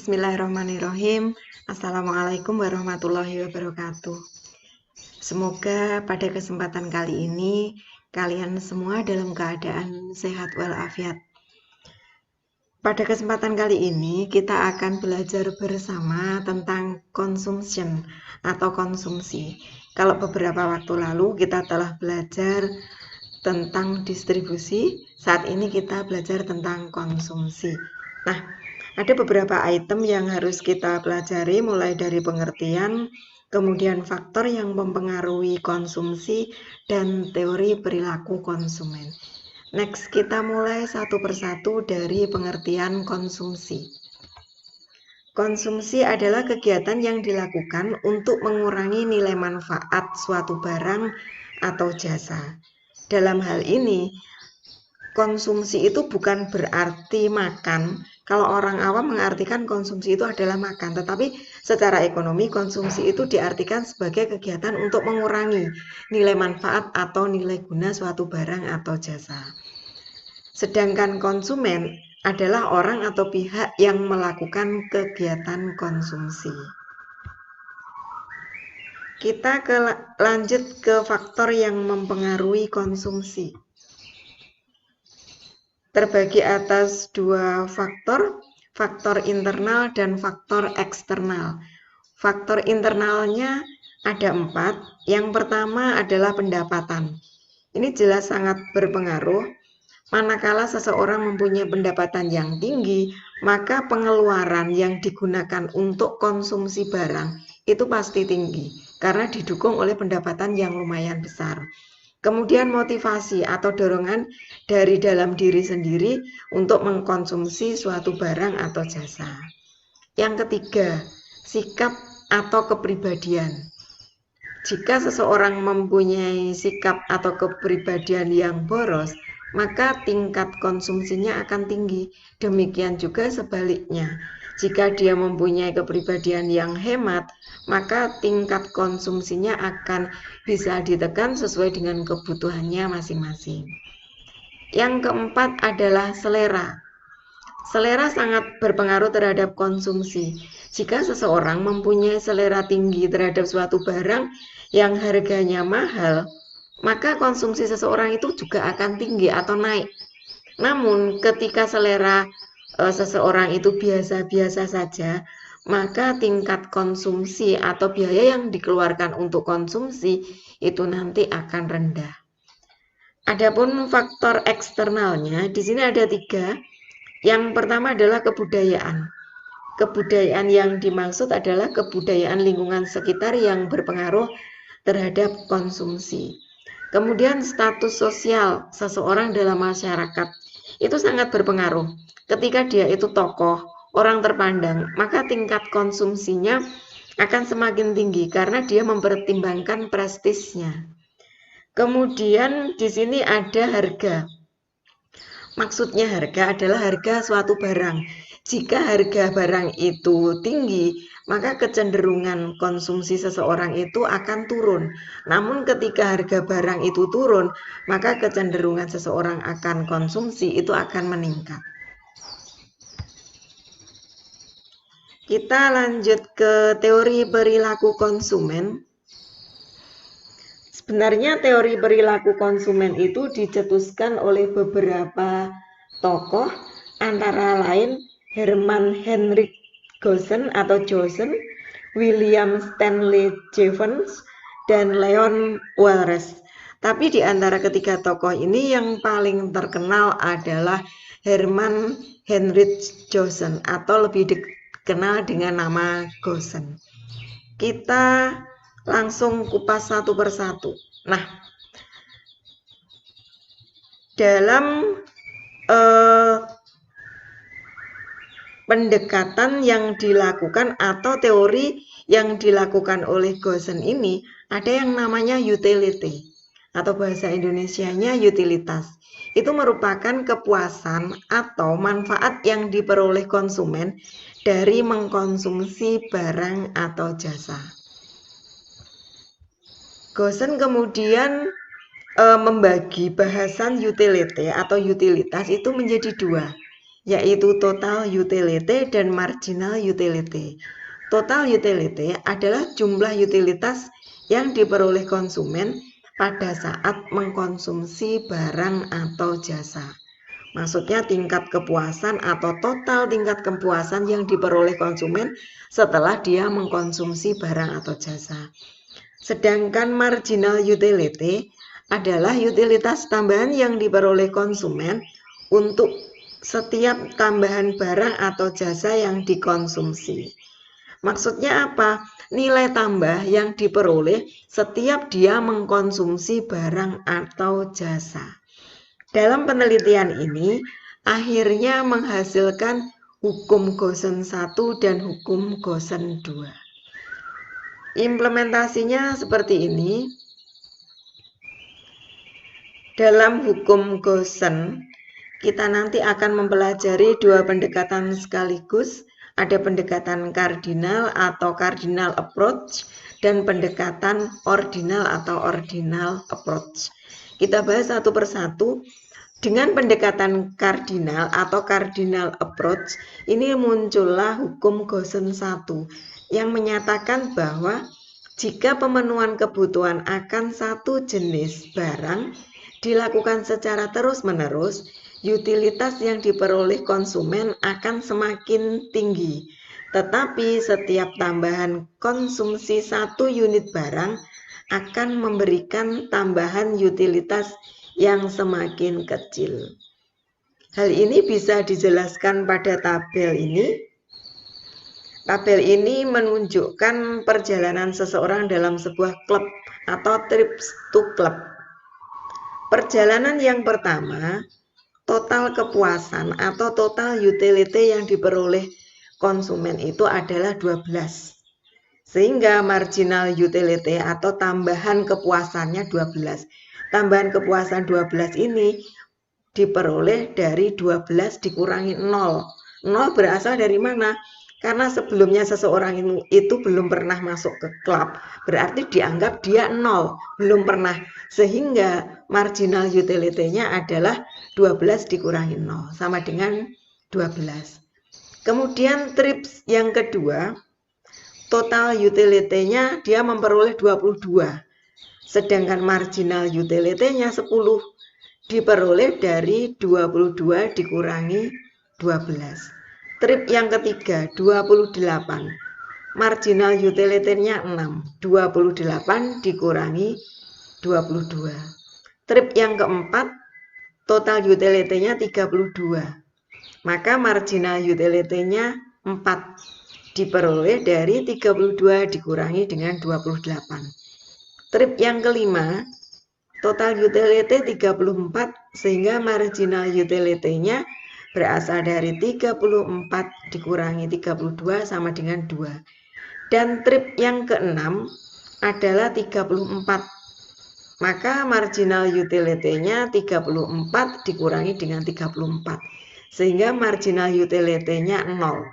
Bismillahirrahmanirrahim. Assalamualaikum warahmatullahi wabarakatuh. Semoga pada kesempatan kali ini kalian semua dalam keadaan sehat walafiat. Pada kesempatan kali ini kita akan belajar bersama tentang consumption atau konsumsi. Kalau beberapa waktu lalu kita telah belajar tentang distribusi, saat ini kita belajar tentang konsumsi. Nah, ada beberapa item yang harus kita pelajari mulai dari pengertian, kemudian faktor yang mempengaruhi konsumsi, dan teori perilaku konsumen. Next, kita mulai satu persatu dari pengertian konsumsi. Konsumsi adalah kegiatan yang dilakukan untuk mengurangi nilai manfaat suatu barang atau jasa. Dalam hal ini, konsumsi itu bukan berarti makan. Kalau orang awam mengartikan konsumsi itu adalah makan, tetapi secara ekonomi konsumsi itu diartikan sebagai kegiatan untuk mengurangi nilai manfaat atau nilai guna suatu barang atau jasa. Sedangkan konsumen adalah orang atau pihak yang melakukan kegiatan konsumsi. Kita lanjut ke faktor yang mempengaruhi konsumsi. Terbagi atas dua faktor, faktor internal dan faktor eksternal. Faktor internalnya ada 4. Yang pertama adalah pendapatan. Ini jelas sangat berpengaruh. Manakala seseorang mempunyai pendapatan yang tinggi, maka pengeluaran yang digunakan untuk konsumsi barang itu pasti tinggi, karena didukung oleh pendapatan yang lumayan besar. Kemudian motivasi atau dorongan dari dalam diri sendiri untuk mengkonsumsi suatu barang atau jasa. Yang ketiga, sikap atau kepribadian. Jika seseorang mempunyai sikap atau kepribadian yang boros, maka tingkat konsumsinya akan tinggi. Demikian juga sebaliknya. Jika dia mempunyai kepribadian yang hemat, maka tingkat konsumsinya akan bisa ditekan sesuai dengan kebutuhannya masing-masing. Yang keempat adalah selera. Selera sangat berpengaruh terhadap konsumsi. Jika seseorang mempunyai selera tinggi terhadap suatu barang yang harganya mahal, maka konsumsi seseorang itu juga akan tinggi atau naik. Namun ketika selera seseorang itu biasa-biasa saja, maka tingkat konsumsi atau biaya yang dikeluarkan untuk konsumsi itu nanti akan rendah. Adapun faktor eksternalnya, di sini ada 3. Yang pertama adalah kebudayaan. Kebudayaan yang dimaksud adalah kebudayaan lingkungan sekitar yang berpengaruh terhadap konsumsi. Kemudian status sosial seseorang dalam masyarakat itu sangat berpengaruh. Ketika dia itu tokoh, orang terpandang, maka tingkat konsumsinya akan semakin tinggi karena dia mempertimbangkan prestisnya. Kemudian di sini ada harga. Maksudnya harga adalah harga suatu barang. Jika harga barang itu tinggi, maka kecenderungan konsumsi seseorang itu akan turun. Namun ketika harga barang itu turun, maka kecenderungan seseorang akan konsumsi itu akan meningkat. Kita lanjut ke teori perilaku konsumen. Sebenarnya teori perilaku konsumen itu dicetuskan oleh beberapa tokoh, antara lain Hermann Heinrich Gossen atau Jossen, William Stanley Jevons, dan Leon Walras. Tapi di antara ketiga tokoh ini yang paling terkenal adalah Hermann Heinrich Gossen atau lebih dikenal dengan nama Gossen. Kita langsung kupas satu persatu. Nah, dalam pendekatan yang dilakukan atau teori yang dilakukan oleh Gossen ini, ada yang namanya utility atau bahasa Indonesianya utilitas. Itu merupakan kepuasan atau manfaat yang diperoleh konsumen dari mengkonsumsi barang atau jasa. Gossen kemudian membagi bahasan utility atau utilitas itu menjadi 2. yaitu total utility dan marginal utility. Total utility adalah jumlah utilitas yang diperoleh konsumen pada saat mengkonsumsi barang atau jasa. Maksudnya tingkat kepuasan atau total tingkat kepuasan yang diperoleh konsumen setelah dia mengkonsumsi barang atau jasa. Sedangkan marginal utility adalah utilitas tambahan yang diperoleh konsumen untuk setiap tambahan barang atau jasa yang dikonsumsi. Maksudnya apa? Nilai tambah yang diperoleh setiap dia mengkonsumsi barang atau jasa. Dalam penelitian ini, akhirnya menghasilkan hukum Goosen 1 dan hukum Goosen 2. Implementasinya seperti ini. Dalam hukum Goosen, kita nanti akan mempelajari dua pendekatan sekaligus. Ada pendekatan kardinal atau cardinal approach dan pendekatan ordinal atau ordinal approach. Kita bahas satu persatu. Dengan pendekatan kardinal atau cardinal approach, ini muncullah hukum Goosen 1 yang menyatakan bahwa jika pemenuhan kebutuhan akan satu jenis barang dilakukan secara terus-menerus, utilitas yang diperoleh konsumen akan semakin tinggi. Tetapi setiap tambahan konsumsi satu unit barang akan memberikan tambahan utilitas yang semakin kecil. Hal ini bisa dijelaskan pada tabel ini. Tabel ini menunjukkan perjalanan seseorang dalam sebuah klub atau trips to club. Perjalanan yang pertama, total kepuasan atau total utility yang diperoleh konsumen itu adalah 12. Sehingga marginal utility atau tambahan kepuasannya 12. Tambahan kepuasan 12 ini diperoleh dari 12 dikurangi 0. 0 berasal dari mana? Karena sebelumnya seseorang itu belum pernah masuk ke klub, berarti dianggap dia 0, belum pernah. Sehingga marginal utility-nya adalah 12 dikurangi 0, sama dengan 12. Kemudian trips yang kedua, total utility-nya dia memperoleh 22. Sedangkan marginal utility-nya 10, diperoleh dari 22 dikurangi 12. Trip yang ketiga 28, marginal utility-nya 6, 28 dikurangi 22. Trip yang keempat, total utility-nya 32, maka marginal utility-nya 4, diperoleh dari 32 dikurangi dengan 28. Trip yang kelima, total utility 34, sehingga marginal utility-nya berasal dari 34 dikurangi 32 sama dengan 2. Dan trip yang keenam adalah 34. Maka marginal utility-nya 34 dikurangi dengan 34. Sehingga marginal utility-nya 0.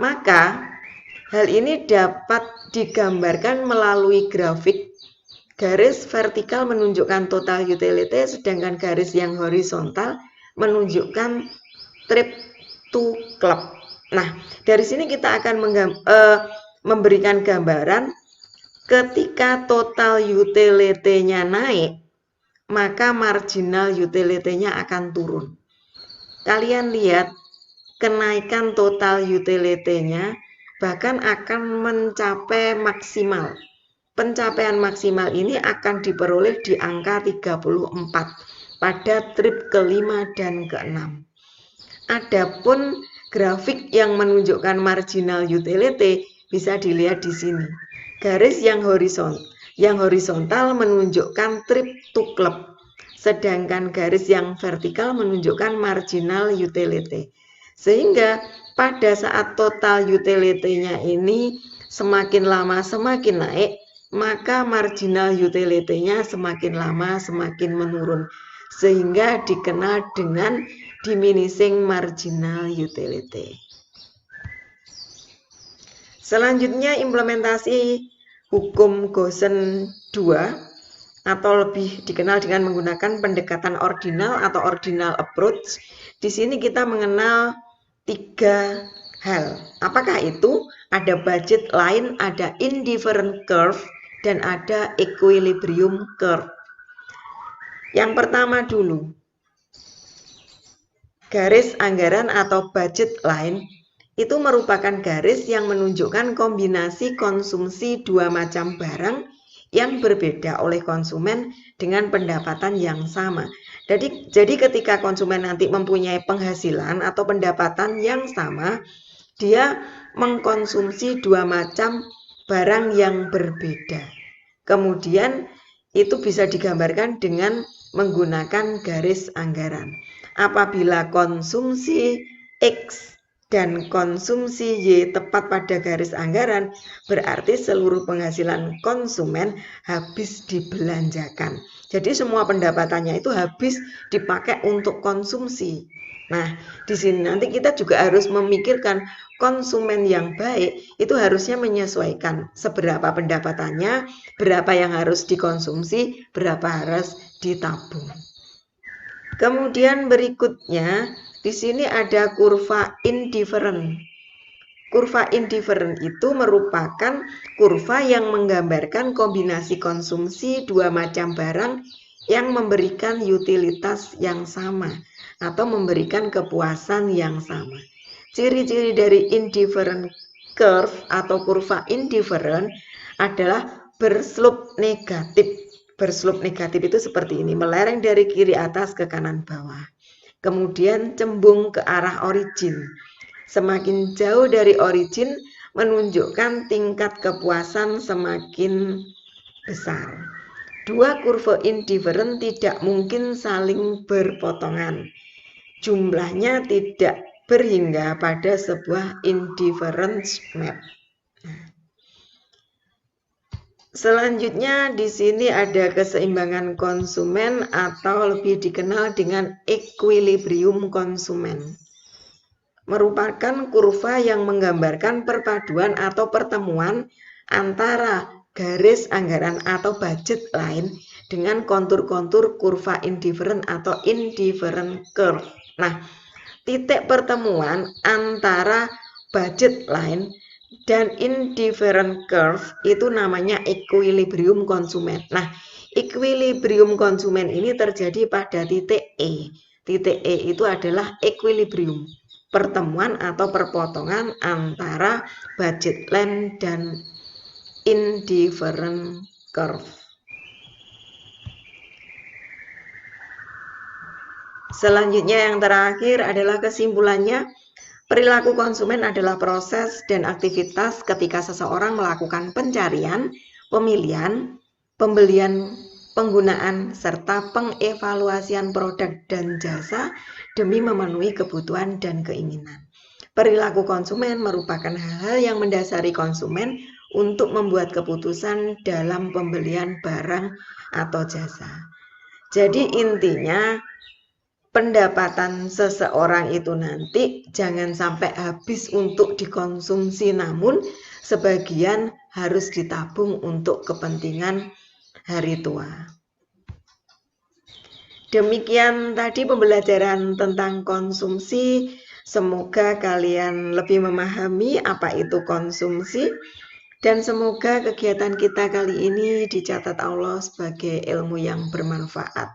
Maka hal ini dapat digambarkan melalui grafik. Garis vertikal menunjukkan total utility, sedangkan garis yang horizontal menunjukkan trip to club. Nah, dari sini kita akan memberikan gambaran ketika total utility-nya naik, maka marginal utility-nya akan turun. Kalian lihat, kenaikan total utility-nya bahkan akan mencapai maksimal. Pencapaian maksimal ini akan diperoleh di angka 34 pada trip kelima dan keenam. Adapun grafik yang menunjukkan marginal utility bisa dilihat di sini. Garis yang horizontal menunjukkan trip to club, sedangkan garis yang vertikal menunjukkan marginal utility. Sehingga pada saat total utility-nya ini semakin lama semakin naik, maka marginal utility-nya semakin lama semakin menurun, sehingga dikenal dengan diminishing marginal utility. Selanjutnya implementasi hukum Goosen 2 atau lebih dikenal dengan menggunakan pendekatan ordinal atau ordinal approach. Di sini kita mengenal tiga hal. Apakah itu? Ada budget line, ada indifferent curve, dan ada equilibrium curve. Yang pertama dulu, garis anggaran atau budget line itu merupakan garis yang menunjukkan kombinasi konsumsi dua macam barang yang berbeda oleh konsumen dengan pendapatan yang sama. Jadi ketika konsumen nanti mempunyai penghasilan atau pendapatan yang sama, dia mengkonsumsi dua macam barang yang berbeda. Kemudian itu bisa digambarkan dengan menggunakan garis anggaran. Apabila konsumsi X dan konsumsi Y tepat pada garis anggaran, berarti seluruh penghasilan konsumen habis dibelanjakan. Jadi semua pendapatannya itu habis dipakai untuk konsumsi. Nah, di sini nanti kita juga harus memikirkan konsumen yang baik itu harusnya menyesuaikan seberapa pendapatannya, berapa yang harus dikonsumsi, berapa harus ditabung. Kemudian berikutnya di sini ada kurva indifferent. Kurva indifferent itu merupakan kurva yang menggambarkan kombinasi konsumsi dua macam barang yang memberikan utilitas yang sama atau memberikan kepuasan yang sama. Ciri-ciri dari indifferent curve atau kurva indifferent adalah berslope negatif. Berslope negatif itu seperti ini, melereng dari kiri atas ke kanan bawah. Kemudian cembung ke arah origin. Semakin jauh dari origin menunjukkan tingkat kepuasan semakin besar. Dua kurva indifferent tidak mungkin saling berpotongan. Jumlahnya tidak berhingga pada sebuah indifference map. Selanjutnya di sini ada keseimbangan konsumen atau lebih dikenal dengan equilibrium konsumen. Merupakan kurva yang menggambarkan perpaduan atau pertemuan antara garis anggaran atau budget line dengan kontur-kontur kurva indifferent atau indifferent curve. Nah, titik pertemuan antara budget line dan indifferent curve itu namanya equilibrium konsumen. Nah, equilibrium konsumen ini terjadi pada titik E. Titik E itu adalah equilibrium, pertemuan atau perpotongan antara budget line dan indifferent curve. Selanjutnya yang terakhir adalah kesimpulannya, perilaku konsumen adalah proses dan aktivitas ketika seseorang melakukan pencarian, pemilihan, pembelian, penggunaan, serta pengevaluasian produk dan jasa demi memenuhi kebutuhan dan keinginan. Perilaku konsumen merupakan hal-hal yang mendasari konsumen untuk membuat keputusan dalam pembelian barang atau jasa. Jadi intinya pendapatan seseorang itu nanti jangan sampai habis untuk dikonsumsi, namun sebagian harus ditabung untuk kepentingan hari tua. Demikian tadi pembelajaran tentang konsumsi. Semoga kalian lebih memahami apa itu konsumsi, dan semoga kegiatan kita kali ini dicatat Allah sebagai ilmu yang bermanfaat.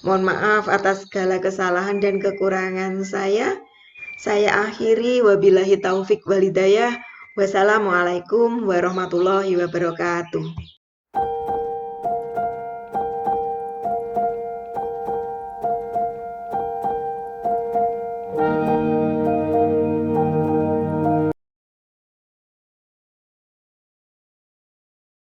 Mohon maaf atas segala kesalahan dan kekurangan saya. Saya akhiri, wabillahi taufik walhidayah. Wassalamualaikum warahmatullahi wabarakatuh.